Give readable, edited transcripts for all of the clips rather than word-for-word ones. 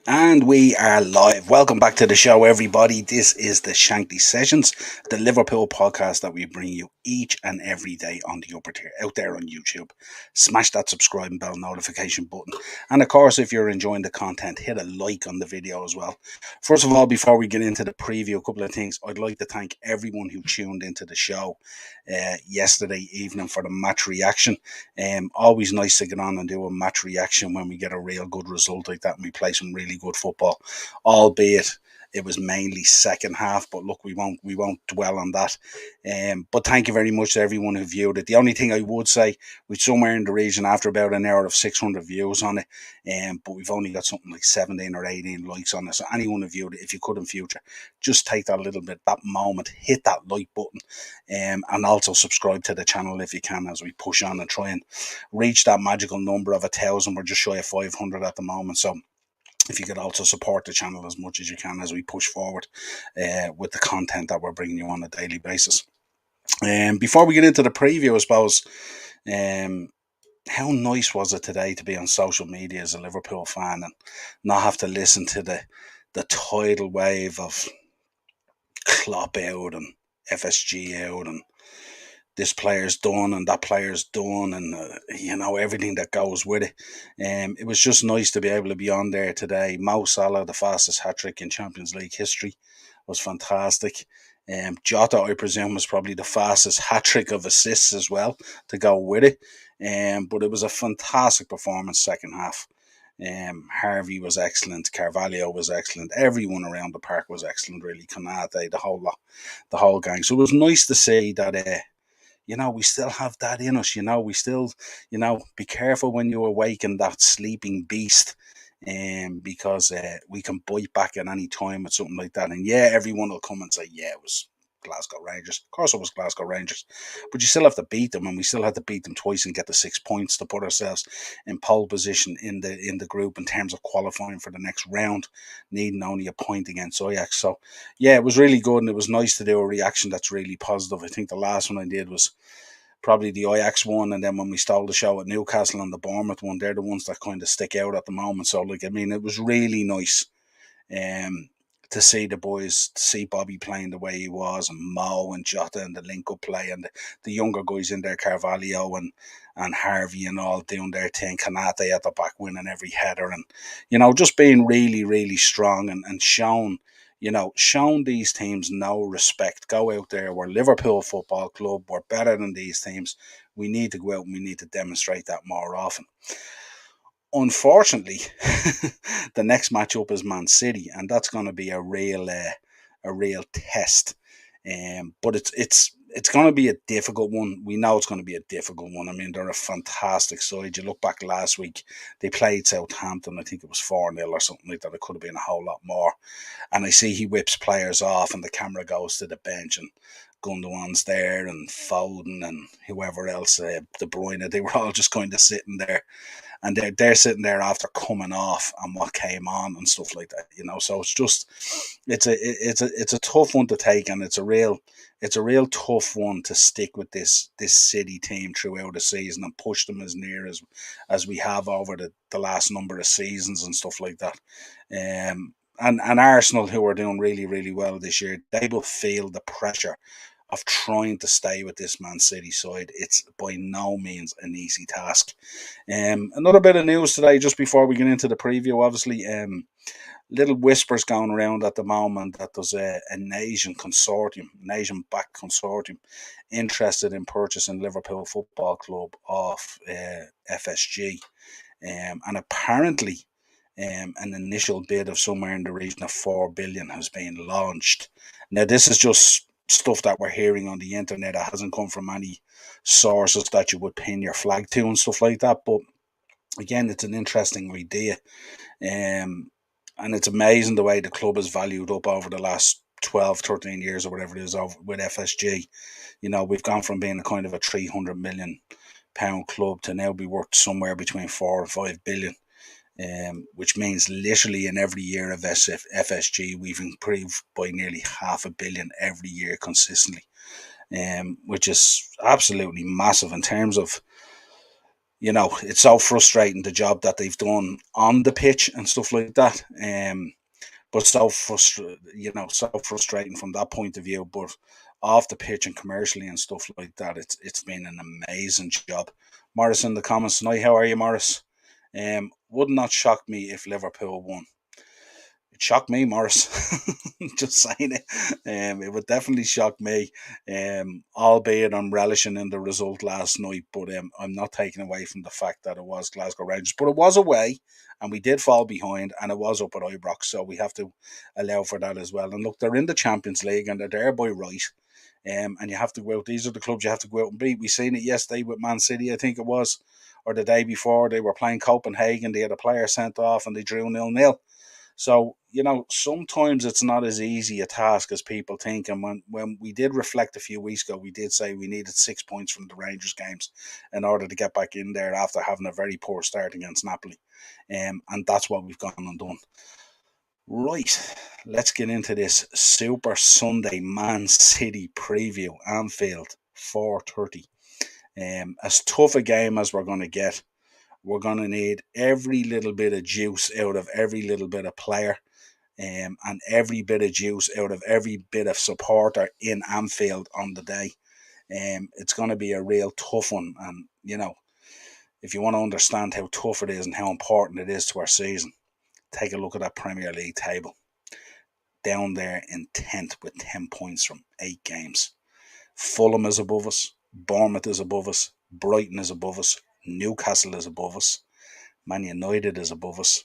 And we are live. Welcome back to the show, everybody. This is the Shankly Sessions, the Liverpool podcast that we bring you each and every day on the upper tier, out there on YouTube. Smash that subscribe and bell notification button. And of course, if you're enjoying the content, hit a like on the video as well. First of all, before we get into the preview, a couple of things. I'd like to thank everyone who tuned into the show yesterday evening for the match reaction. Always nice to get on and do a match reaction when we get a real good result like that and we play some really good football, albeit it was mainly second half. But look, we won't dwell on that. But thank you very much to everyone who viewed it. The only thing I would say, we're somewhere in the region after about an hour of 600 views on it, but we've only got something like 17 or 18 likes on it. So anyone who viewed it, if you could in future, just take that little bit, that moment, hit that like button, and also subscribe to the channel if you can, as we push on and try and reach that magical number of 1,000. We're just shy of 500 at the moment. So if you could also support the channel as much as you can as we push forward with the content that we're bringing you on a daily basis. Before we get into the preview, I suppose, how nice was it today to be on social media as a Liverpool fan and not have to listen to the tidal wave of Klopp out and FSG out and this player's done and that player's done, and everything that goes with it. It was just nice to be able to be on there today. Mo Salah, the fastest hat trick in Champions League history, was fantastic. Jota, I presume, was probably the fastest hat trick of assists as well to go with it. But it was a fantastic performance second half. Harvey was excellent. Carvalho was excellent. Everyone around the park was excellent. Really, Konate, the whole lot, the whole gang. So it was nice to see that. We still have that in us. We still, be careful when you awaken that sleeping beast, because we can bite back at any time with something like that. And yeah, everyone will come and say, yeah, it was Glasgow Rangers. Of course, it was Glasgow Rangers, but you still have to beat them, and we still had to beat them twice and get the 6 points to put ourselves in pole position in the group in terms of qualifying for the next round, needing only a point against Ajax. So yeah, it was really good, and it was nice to do a reaction that's really positive. I think the last one I did was probably the Ajax one, and then when we stole the show at Newcastle and the Bournemouth one, they're the ones that kind of stick out at the moment. So, it was really nice um, to see the boys, to see Bobby playing the way he was, and Mo and Jota and the link-up play, and the younger guys in there, Carvalho and Harvey and all doing their thing, Konate at the back winning every header, and, just being really, really strong and shown these teams no respect. Go out there. We're Liverpool Football Club. We're better than these teams. We need to go out and we need to demonstrate that more often. Unfortunately, the next matchup is Man City, and that's going to be a real test. But it's going to be a difficult one. We know it's going to be a difficult one. I mean, they're a fantastic side. You look back last week, they played Southampton. I think it was 4-0 or something like that. It could have been a whole lot more. And I see he whips players off, and the camera goes to the bench, and Gundogan's there, and Foden, and whoever else, De Bruyne. They were all just kind of sitting there, and they're sitting there after coming off and what came on and stuff like that. So it's a tough one to take, and it's a real tough one to stick with this City team throughout the season and push them as near as we have over the last number of seasons and stuff like that. And Arsenal, who are doing really, really well this year, they will feel the pressure of trying to stay with this Man City side. It's by no means an easy task. Another bit of news today, just before we get into the preview, obviously, little whispers going around at the moment that there's an Asian backed consortium, interested in purchasing Liverpool Football Club off FSG. And apparently, an initial bid of somewhere in the region of 4 billion has been launched. Now, this is just stuff that we're hearing on the internet. It hasn't come from any sources that you would pin your flag to and stuff like that. But again, it's an interesting idea. And it's amazing the way the club has valued up over the last 12, 13 years or whatever it is with FSG. We've gone from being a kind of a 300 million pound club to now be worth somewhere between 4 and 5 billion. Which means literally in every year of FSG, we've improved by nearly $500 million every year consistently, which is absolutely massive in terms of it's so frustrating the job that they've done on the pitch and stuff like that. But so frustrating from that point of view. But off the pitch and commercially and stuff like that, it's been an amazing job. Morris in the comments tonight. How are you, Morris? Would not shock me if Liverpool won. It shocked me, Morris. Just saying it. It would definitely shock me. Albeit I'm relishing in the result last night, but I'm not taking away from the fact that it was Glasgow Rangers. But it was away, and we did fall behind, and it was up at Ibrox, so we have to allow for that as well. And look, they're in the Champions League, and they're there by right. And you have to go out. These are the clubs you have to go out and beat. We seen it yesterday with Man City, I think it was, or the day before. They were playing Copenhagen. They had a player sent off, and they drew 0-0. So, sometimes it's not as easy a task as people think. And when we did reflect a few weeks ago, we did say we needed 6 points from the Rangers games in order to get back in there after having a very poor start against Napoli. And that's what we've gone and done. Right, let's get into this Super Sunday Man City preview. Anfield, 4:30. As tough a game as we're going to get. We're going to need every little bit of juice out of every little bit of player, and every bit of juice out of every bit of supporter in Anfield on the day. It's going to be a real tough one. And, if you want to understand how tough it is and how important it is to our season, take a look at that Premier League table. Down there in 10th with 10 points from 8 games. Fulham is above us. Bournemouth is above us. Brighton is above us. Newcastle is above us. Man United is above us.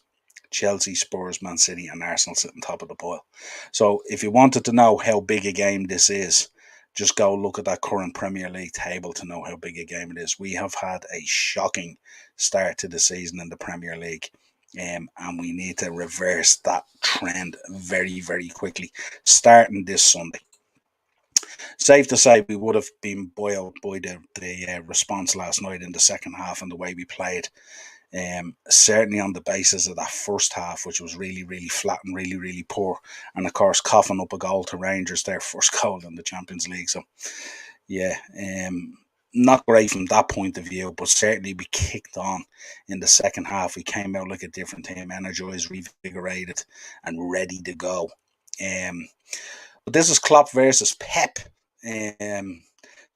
Chelsea, Spurs, Man City and Arsenal sit on top of the pile. So if you wanted to know how big a game this is, just go look at that current Premier League table to know how big a game it is. We have had a shocking start to the season in the Premier League. And we need to reverse that trend very, very quickly, starting this Sunday. Safe to say we would have been boiled by the response last night in the second half and the way we played. Certainly on the basis of that first half, which was really, really flat and really, really poor. And of course, coughing up a goal to Rangers, their first goal in the Champions League. So, yeah, not great from that point of view, but certainly we kicked on in the second half. We came out like a different team, energized, revigorated, and ready to go. But this is Klopp versus Pep.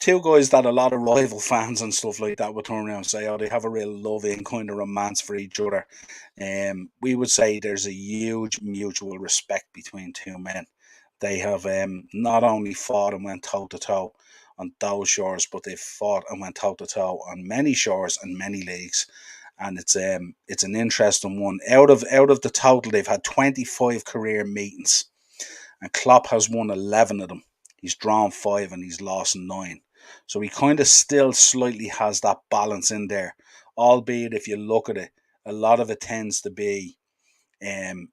Two guys that a lot of rival fans and stuff like that would turn around and say, oh, they have a real loving kind of romance for each other. We would say there's a huge mutual respect between two men. They have not only fought and went toe-to-toe on those shores, but they've fought and went toe-to-toe on many shores and many leagues. And it's an interesting one. Out of the total, they've had 25 career meetings. And Klopp has won 11 of them. He's drawn 5 and he's lost 9. So he kind of still slightly has that balance in there. Albeit if you look at it, a lot of it tends to be in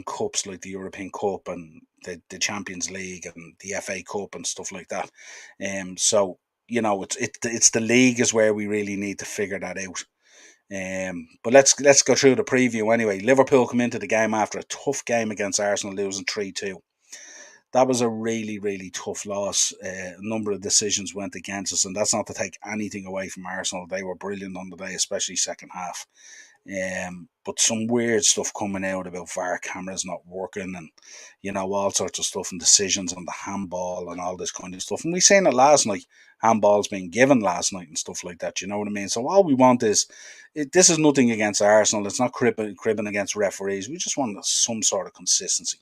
cups like the European Cup and the Champions League and the FA Cup and stuff like that. So it's the league is where we really need to figure that out. But let's go through the preview anyway. Liverpool come into the game after a tough game against Arsenal, losing 3-2. That was a really, really tough loss. A number of decisions went against us, and that's not to take anything away from Arsenal. They were brilliant on the day, especially second half. But some weird stuff coming out about VAR cameras not working and, all sorts of stuff and decisions on the handball and all this kind of stuff. And we seen it last night, handballs being given last night and stuff like that, you know what I mean? So all we want is, this is nothing against Arsenal. It's not cribbing against referees. We just want some sort of consistency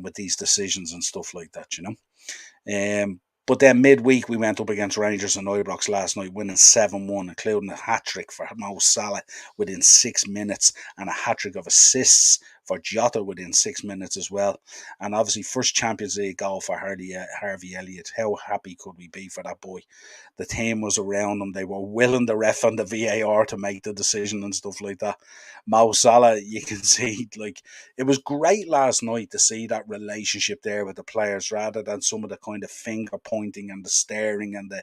with these decisions and stuff like that, But then midweek, we went up against Rangers and Ibrox last night, winning 7-1, including a hat-trick for Mo Salah within 6 minutes and a hat-trick of assists for Jota within 6 minutes as well. And obviously, first Champions League goal for Harvey Elliott. How happy could we be for that boy? The team was around him. They were willing the ref and the VAR to make the decision and stuff like that. Mo Salah, you can see, it was great last night to see that relationship there with the players rather than some of the kind of finger pointing and the staring and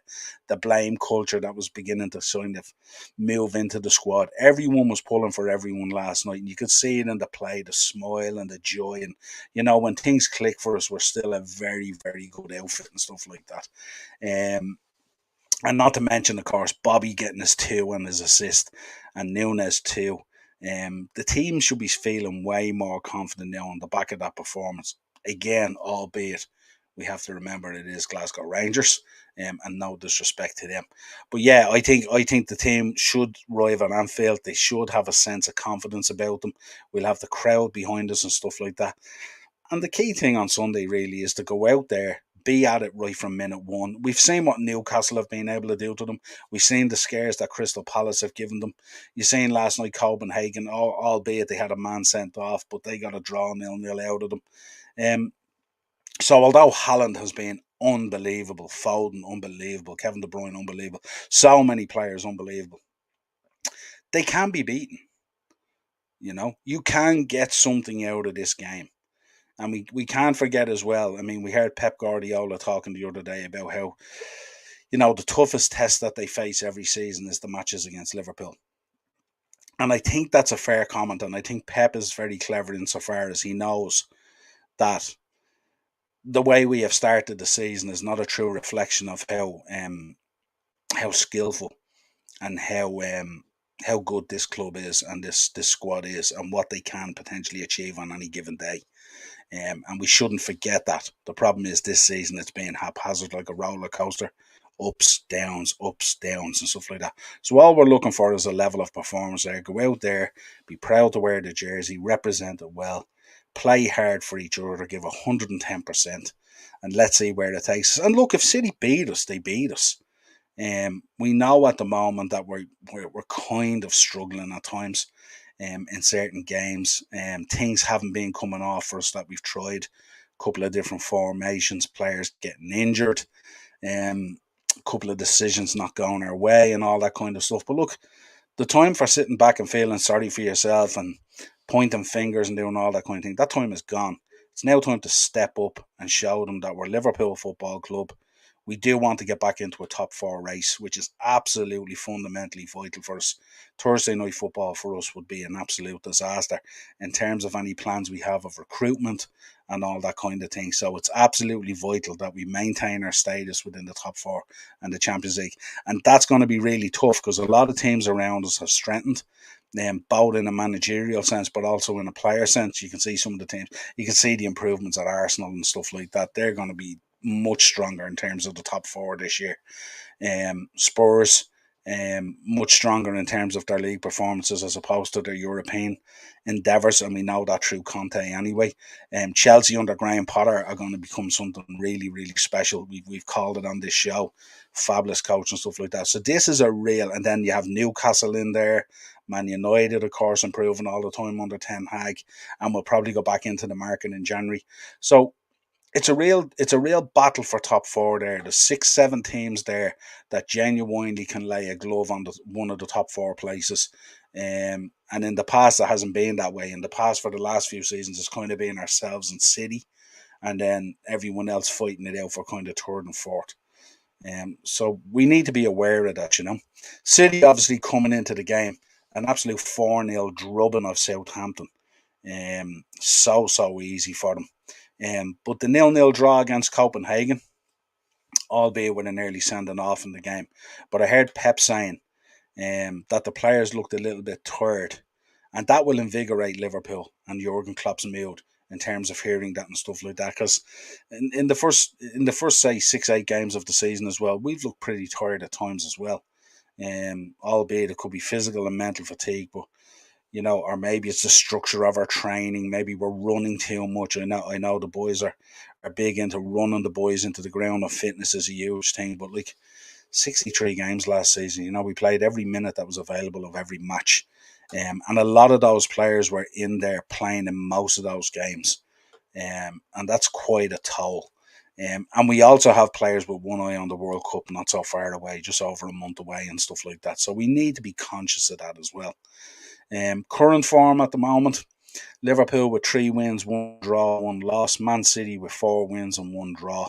the blame culture that was beginning to kind of move into the squad. Everyone was pulling for everyone last night, and you could see it in the play, the smile and the joy. And, when things click for us, we're still a very, very good outfit and stuff like that. And not to mention, of course, Bobby getting his 2 and his assist, and Nunes too. The team should be feeling way more confident now on the back of that performance. Again, albeit we have to remember it is Glasgow Rangers, and no disrespect to them. But yeah, I think the team should rival Anfield. They should have a sense of confidence about them. We'll have the crowd behind us and stuff like that. And the key thing on Sunday really is to go out there, be at it right from minute one. We've seen what Newcastle have been able to do to them. We've seen the scares that Crystal Palace have given them. You've seen last night Copenhagen, albeit they had a man sent off, but they got a draw 0-0 out of them. So although Haaland has been unbelievable, Foden unbelievable, Kevin De Bruyne unbelievable, so many players unbelievable, they can be beaten. You can get something out of this game. And we can't forget as well. I mean, we heard Pep Guardiola talking the other day about how, the toughest test that they face every season is the matches against Liverpool. And I think that's a fair comment. And I think Pep is very clever insofar as he knows that the way we have started the season is not a true reflection of how skillful and how good this club is and this squad is and what they can potentially achieve on any given day. And we shouldn't forget that. The problem is this season it's been haphazard like a roller coaster. Ups, downs, and stuff like that. So all we're looking for is a level of performance there. Go out there, be proud to wear the jersey, represent it well, play hard for each other, give 110%, and let's see where it takes us. And look, if City beat us, they beat us. We know at the moment that we're kind of struggling at times in certain games. Things haven't been coming off for us that we've tried. A couple of different formations, players getting injured, a couple of decisions not going our way, and all that kind of stuff. But look, the time for sitting back and feeling sorry for yourself and pointing fingers and doing all that kind of thing, that time is gone. It's now time to step up and show them that we're Liverpool Football Club. We do want to get back into a top four race, which is absolutely fundamentally vital for us. Thursday night football for us would be an absolute disaster in terms of any plans we have of recruitment and all that kind of thing. So it's absolutely vital that we maintain our status within the top four and the Champions League. And that's going to be really tough because a lot of teams around us have strengthened. Both in a managerial sense, but also in a player sense. You can see some of the teams. You can see the improvements at Arsenal and stuff like that. They're going to be much stronger in terms of the top four this year. Spurs, much stronger in terms of their league performances as opposed to their European endeavours, and we know that through Conte anyway. Chelsea under Graham Potter are going to become something really, really special. We've called it on this show, fabulous coach and stuff like that. So this is a real, and then you have Newcastle in there, Man United, of course, improving all the time under Ten Hag, and we'll probably go back into the market in January. So it's a real battle for top four there. There's 6, 7 teams there that genuinely can lay a glove on one of the top four places. And in the past, it hasn't been that way. In the past, for the last few seasons, it's kind of been ourselves and City, and then everyone else fighting it out for kind of third and fourth. So we need to be aware of that. City obviously coming into the game, an absolute 4-0 drubbing of Southampton. So easy for them. But the 0-0 draw against Copenhagen, albeit with an early sending off in the game. But I heard Pep saying that the players looked a little bit tired, and that will invigorate Liverpool and Jurgen Klopp's mood in terms of hearing that and stuff like that. Because in the first say 6, 8 games of the season as well, we've looked pretty tired at times as well. Albeit it could be physical and mental fatigue, but or maybe it's the structure of our training. Maybe we're running too much. I know the boys are big into running the boys into the ground, and fitness is a huge thing. But like 63 games last season, we played every minute that was available of every match. And a lot of those players were in there playing in most of those games. And that's quite a toll. And we also have players with one eye on the World Cup not so far away, just over a month away and stuff like that. So we need to be conscious of that as well. Current form at the moment, Liverpool with 3 wins, 1 draw, 1 loss. Man City with 4 wins and 1 draw.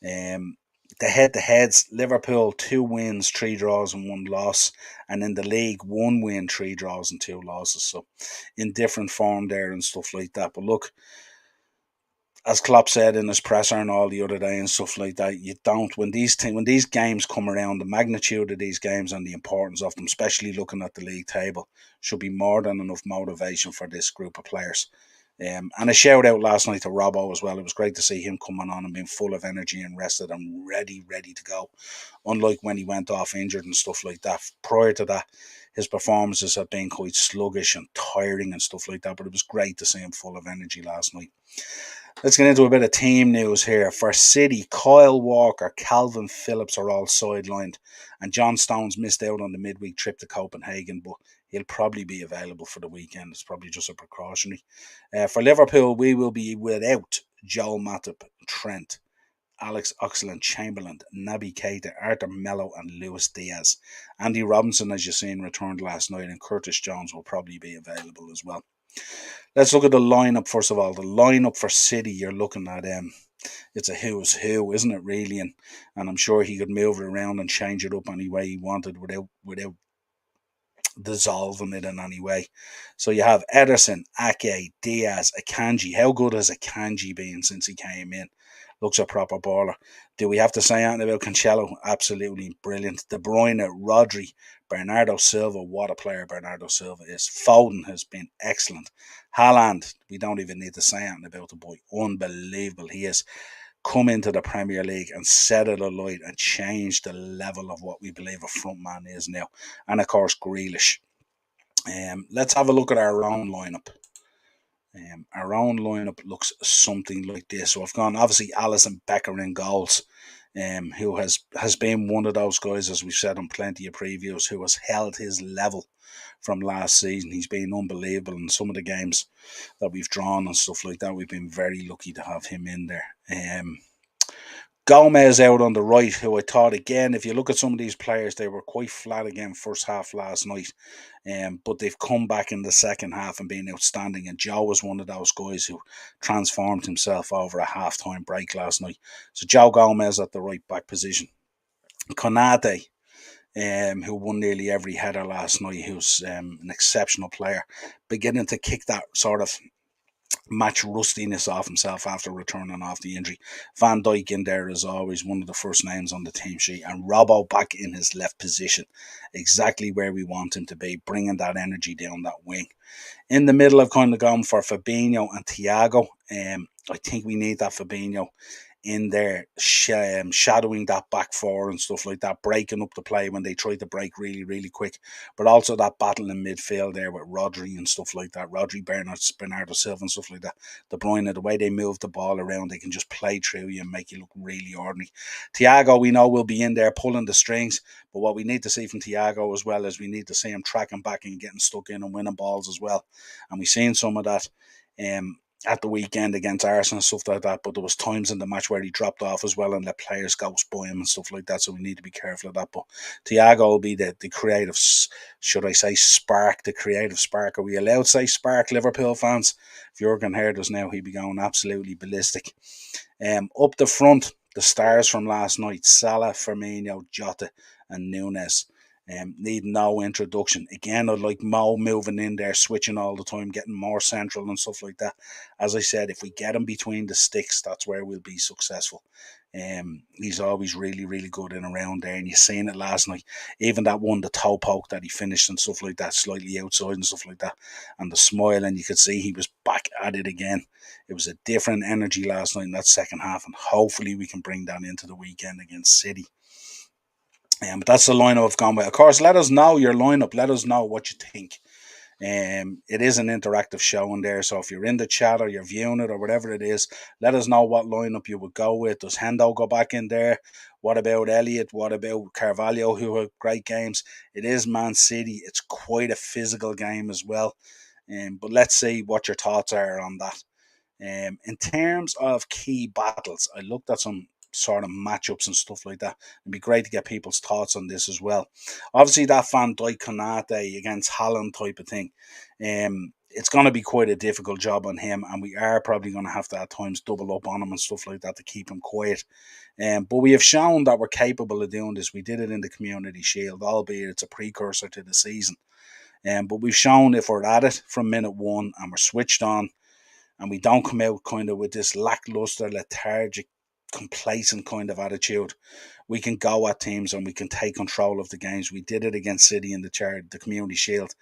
The head-to-heads, Liverpool 2 wins, 3 draws and 1 loss. And in the league, 1 win, 3 draws and 2 losses. So in different form there and stuff like that. But look, as Klopp said in his presser and all the other day and stuff like that, you don't when these games come around, the magnitude of these games and the importance of them, especially looking at the league table, should be more than enough motivation for this group of players. And a shout out last night to Robbo as well. It was great to see him coming on and being full of energy and rested and ready to go. Unlike when he went off injured and stuff like that. Prior to that, his performances have been quite sluggish and tiring and stuff like that. But it was great to see him full of energy last night. Let's get into a bit of team news here. For City, Kyle Walker, Calvin Phillips are all sidelined, and John Stones missed out on the midweek trip to Copenhagen, but he'll probably be available for the weekend. It's probably just a precautionary. For Liverpool, we will be without Joel Matip, Trent, Alex Oxlade-Chamberlain, Naby Keita, Arthur Melo, and Luis Diaz. Andy Robinson, as you've seen, returned last night, and Curtis Jones will probably be available as well. Let's look at the lineup first of all. The lineup for City, you're looking at it's a who's who, isn't it really? And I'm sure he could move it around and change it up any way he wanted without dissolving it in any way. So you have Ederson, Ake, Diaz, Akanji. How good has Akanji been since he came in? Looks a proper baller. Do we have to say anything about Cancelo? Absolutely brilliant. De Bruyne, Rodri, Bernardo Silva. What a player Bernardo Silva is. Foden has been excellent. Haaland, we don't even need to say anything about the boy. Unbelievable. He has come into the Premier League and set it alight and changed the level of what we believe a front man is now. And of course, Grealish. Let's have a look at our own lineup. Our own lineup looks something like this. So I've gone obviously Alisson Becker in goals, who has been one of those guys, as we've said on plenty of previews, who has held his level from last season. He's been unbelievable in some of the games that we've drawn and stuff like that. We've been very lucky to have him in there. Gomez out on the right, who I thought, again, if you look at some of these players, they were quite flat again first half last night. But they've come back in the second half and been outstanding. And Joe was one of those guys who transformed himself over a half-time break last night. So Joe Gomez at the right back position. Konate, who won nearly every header last night, who's an exceptional player, beginning to kick that sort of match rustiness off himself after returning off the injury. Van Dijk in there as always, one of the first names on the team sheet, and Robbo back in his left position, exactly where we want him to be, bringing that energy down that wing. In the middle, I've kind of gone for Fabinho and Thiago. I think we need that Fabinho in there, shadowing that back four and stuff like that, breaking up the play when they try to break really quick, but also that battle in midfield there with Rodri and stuff like that. Rodri, Bernardo Silva and stuff like that. De Bruyne, the way they move the ball around, they can just play through you and make you look really ordinary. Thiago, we know, will be in there pulling the strings, but what we need to see from Thiago as well is we need to see him tracking back and getting stuck in and winning balls as well. And we've seen some of that at the weekend against Arsenal and stuff like that, but there was times in the match where he dropped off as well and let players ghost by him and stuff like that, so we need to be careful of that. But Thiago will be the creative, should I say spark, the creative spark. Are we allowed to say spark, Liverpool fans? If Jurgen heard us now, he'd be going absolutely ballistic. Up the front, the stars from last night, Salah, Firmino, Jota and Nunes. Need no introduction. Again, I'd like Mo moving in there, switching all the time, getting more central and stuff like that. As I said, if we get him between the sticks, that's where we'll be successful. He's always really good in around there, and you seen it last night. Even that one, the toe poke that he finished and stuff like that, slightly outside and stuff like that, and the smile, and you could see he was back at it again. It was a different energy last night in that second half, and hopefully we can bring that into the weekend against City. But that's the lineup I've gone with. Of course, let us know your lineup. Let us know what you think. It is an interactive show in there, so if you're in the chat or you're viewing it or whatever it is, let us know what lineup you would go with. Does Hendo go back in there? What about Elliott? What about Carvalho, who had great games? It is Man City. It's quite a physical game as well. But let's see what your thoughts are on that. In terms of key battles, I looked at some sort of matchups and stuff like that. It'd be great to get people's thoughts on this as well. Obviously, that Van Dijk Konate against Haaland type of thing. It's going to be quite a difficult job on him, and we are probably going to have to at times double up on him and stuff like that to keep him quiet. But we have shown that we're capable of doing this. We did it in the Community Shield, albeit it's a precursor to the season. But we've shown if we're at it from minute one and we're switched on, and we don't come out kind of with this lackluster, lethargic, complacent kind of attitude, we can go at teams and we can take control of the games. We did it against City in the Community Shield.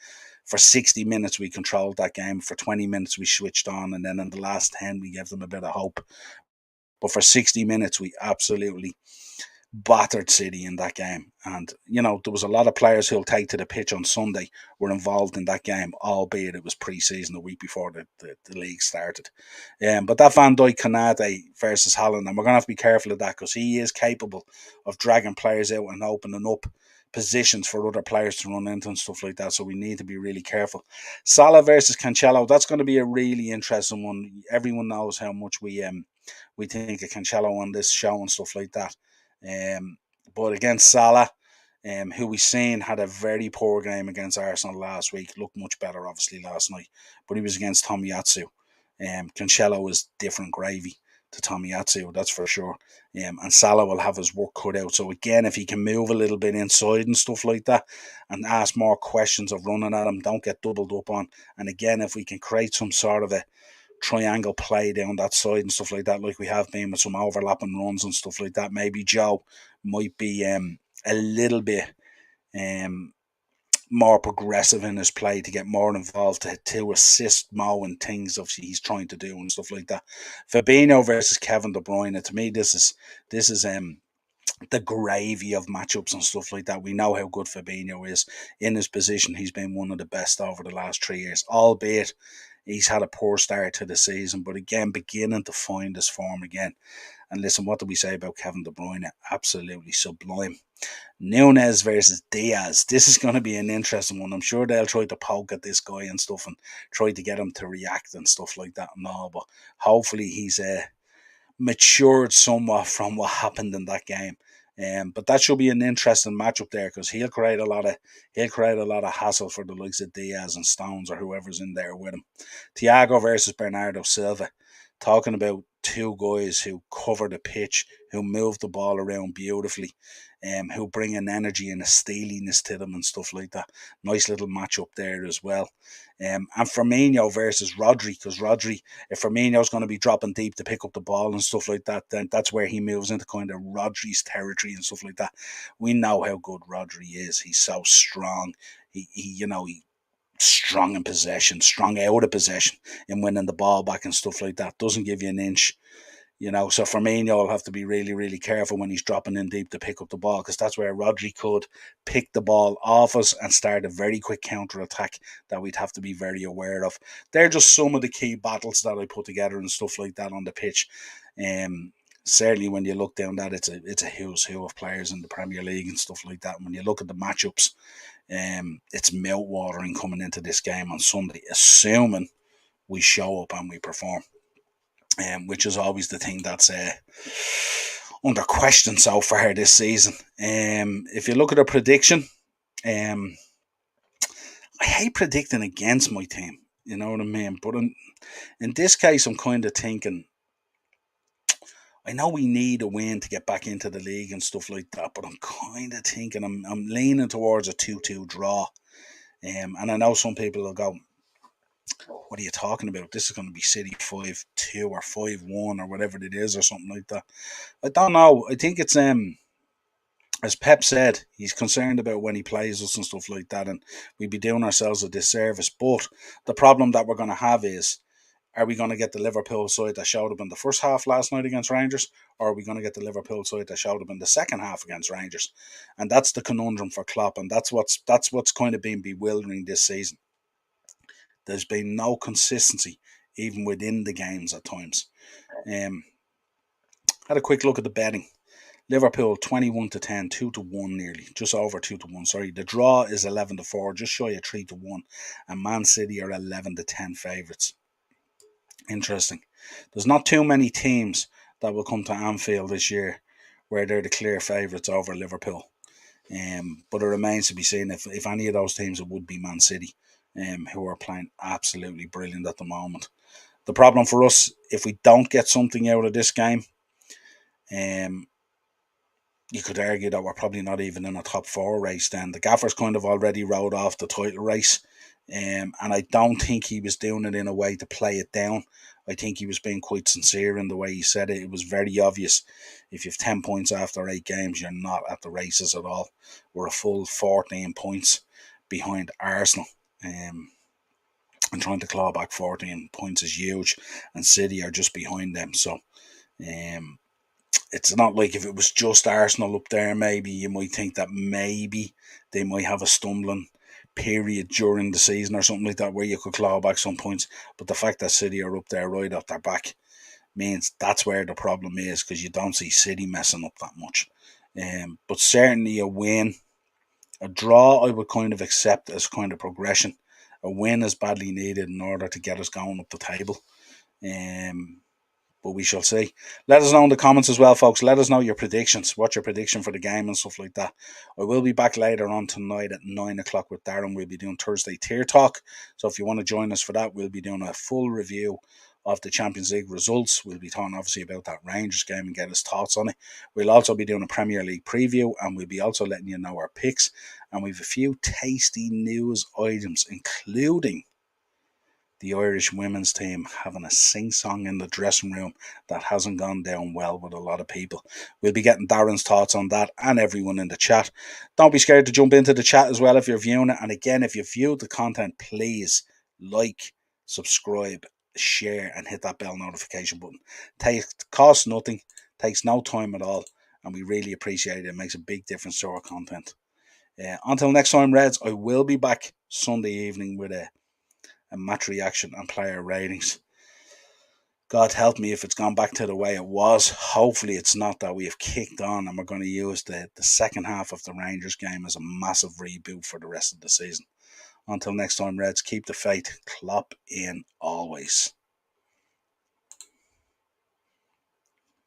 For 60 minutes, we controlled that game. For 20 minutes, we switched on, and then in the last 10, we gave them a bit of hope. But for 60 minutes, we absolutely battered City in that game. And, there was a lot of players who'll take to the pitch on Sunday were involved in that game, albeit it was pre-season, the week before the league started. But that Van Dijk Konate versus Haaland, and we're going to have to be careful of that because he is capable of dragging players out and opening up positions for other players to run into and stuff like that. So we need to be really careful. Salah versus Cancelo, that's going to be a really interesting one. Everyone knows how much we think of Cancelo on this show and stuff like that. But against Salah, who we seen had a very poor game against Arsenal last week, looked much better obviously last night, but he was against Tomiyasu. Cancelo is different gravy to Tomiyasu, that's for sure. And Salah will have his work cut out. So again, if he can move a little bit inside and stuff like that, and ask more questions of running at him, don't get doubled up on. And again, if we can create some sort of a triangle play down that side and stuff like that, like we have been with some overlapping runs and stuff like that, maybe Joe might be a little bit more progressive in his play to get more involved to assist Mo and things obviously he's trying to do and stuff like that. Fabinho versus Kevin De Bruyne, to me this is the gravy of matchups and stuff like that. We know how good Fabinho is in his position. He's been one of the best over the last 3 years, albeit he's had a poor start to the season, but again, beginning to find his form again. And listen, what do we say about Kevin De Bruyne? Absolutely sublime. Nunez versus Diaz. This is going to be an interesting one. I'm sure they'll try to poke at this guy and stuff and try to get him to react and stuff like that and all, but hopefully he's matured somewhat from what happened in that game. But that should be an interesting matchup there because he'll create a lot of hassle for the likes of Diaz and Stones or whoever's in there with him. Thiago versus Bernardo Silva. Talking about two guys who cover the pitch, who move the ball around beautifully, who bring an energy and a steeliness to them and stuff like that. Nice little matchup there as well. And Firmino versus Rodri, because if Firmino's going to be dropping deep to pick up the ball and stuff like that, then that's where he moves into kind of Rodri's territory and stuff like that. We know how good Rodri is. He's so strong. He strong in possession, strong out of possession, in winning the ball back and stuff like that. Doesn't give you an inch. So Firmino will have to be really, really careful when he's dropping in deep to pick up the ball because that's where Rodri could pick the ball off us and start a very quick counter-attack that we'd have to be very aware of. They're just some of the key battles that I put together and stuff like that on the pitch. Certainly when you look down that, it's a who's who of players in the Premier League and stuff like that. When you look at the matchups, it's mouth-watering coming into this game on Sunday, assuming we show up and we perform. Which is always the thing that's under question so far this season. If you look at a prediction, I hate predicting against my team, you know what I mean? But in this case, I'm kind of thinking, I know we need a win to get back into the league and stuff like that, but I'm kind of thinking, I'm leaning towards a 2-2 draw. And I know some people will go, what are you talking about? This is going to be City 5-2 or 5-1 or whatever it is or something like that. I don't know. I think it's as Pep said, he's concerned about when he plays us and stuff like that, and we'd be doing ourselves a disservice. But the problem that we're going to have is, are we going to get the Liverpool side that showed up in the first half last night against Rangers, or are we going to get the Liverpool side that showed up in the second half against Rangers? And that's the conundrum for Klopp, and that's what's kind of been bewildering this season. There's been no consistency even within the games at times. Had a quick look at the betting. Liverpool 21-10, 2-1 nearly, just over 2-1. Sorry, the draw is 11-4, just shy of 3-1, and Man City are 11-10 favourites. Interesting. There's not too many teams that will come to Anfield this year where they're the clear favourites over Liverpool. But it remains to be seen if any of those teams, it would be Man City, who are playing absolutely brilliant at the moment. The problem for us, if we don't get something out of this game, you could argue that we're probably not even in a top four race then. The Gaffers kind of already rode off the title race And I don't think he was doing it in a way to play it down. I think he was being quite sincere in the way he said it. It was very obvious. If you have 10 points after 8 games, you're not at the races at all. We're a full 14 points behind Arsenal. And trying to claw back 14 points is huge. And City are just behind them. So um, it's not like if it was just Arsenal up there, maybe you might think that maybe they might have a stumbling period during the season or something like that where you could claw back some points. But the fact that City are up there right off their back means that's where the problem is, because you don't see City messing up that much. But certainly a win, a draw, I would kind of accept as kind of progression. A win is badly needed in order to get us going up the table. Um, but we shall see. Let us know in the comments as well, folks. Let us know your predictions. What's your prediction for the game and stuff like that. I will be back later on tonight at 9 o'clock with Darren. We'll be doing Thursday Tier Talk. So if you want to join us for that, we'll be doing a full review of the Champions League results. We'll be talking obviously about that Rangers game and get his thoughts on it. We'll also be doing a Premier League preview, and we'll be also letting you know our picks. And we've a few tasty news items, including the Irish women's team having a sing-song in the dressing room that hasn't gone down well with a lot of people. We'll be getting Darren's thoughts on that and everyone in the chat. Don't be scared to jump into the chat as well if you're viewing it. And again, if you viewed the content, please like, subscribe, share, and hit that bell notification button. Costs nothing, takes no time at all, and we really appreciate it. It makes a big difference to our content. Until next time, Reds, I will be back Sunday evening with a match reaction and player ratings. God help me if it's gone back to the way it was. Hopefully it's not, that we have kicked on and we're going to use the second half of the Rangers game as a massive reboot for the rest of the season. Until next time, Reds, keep the faith. Klopp in always.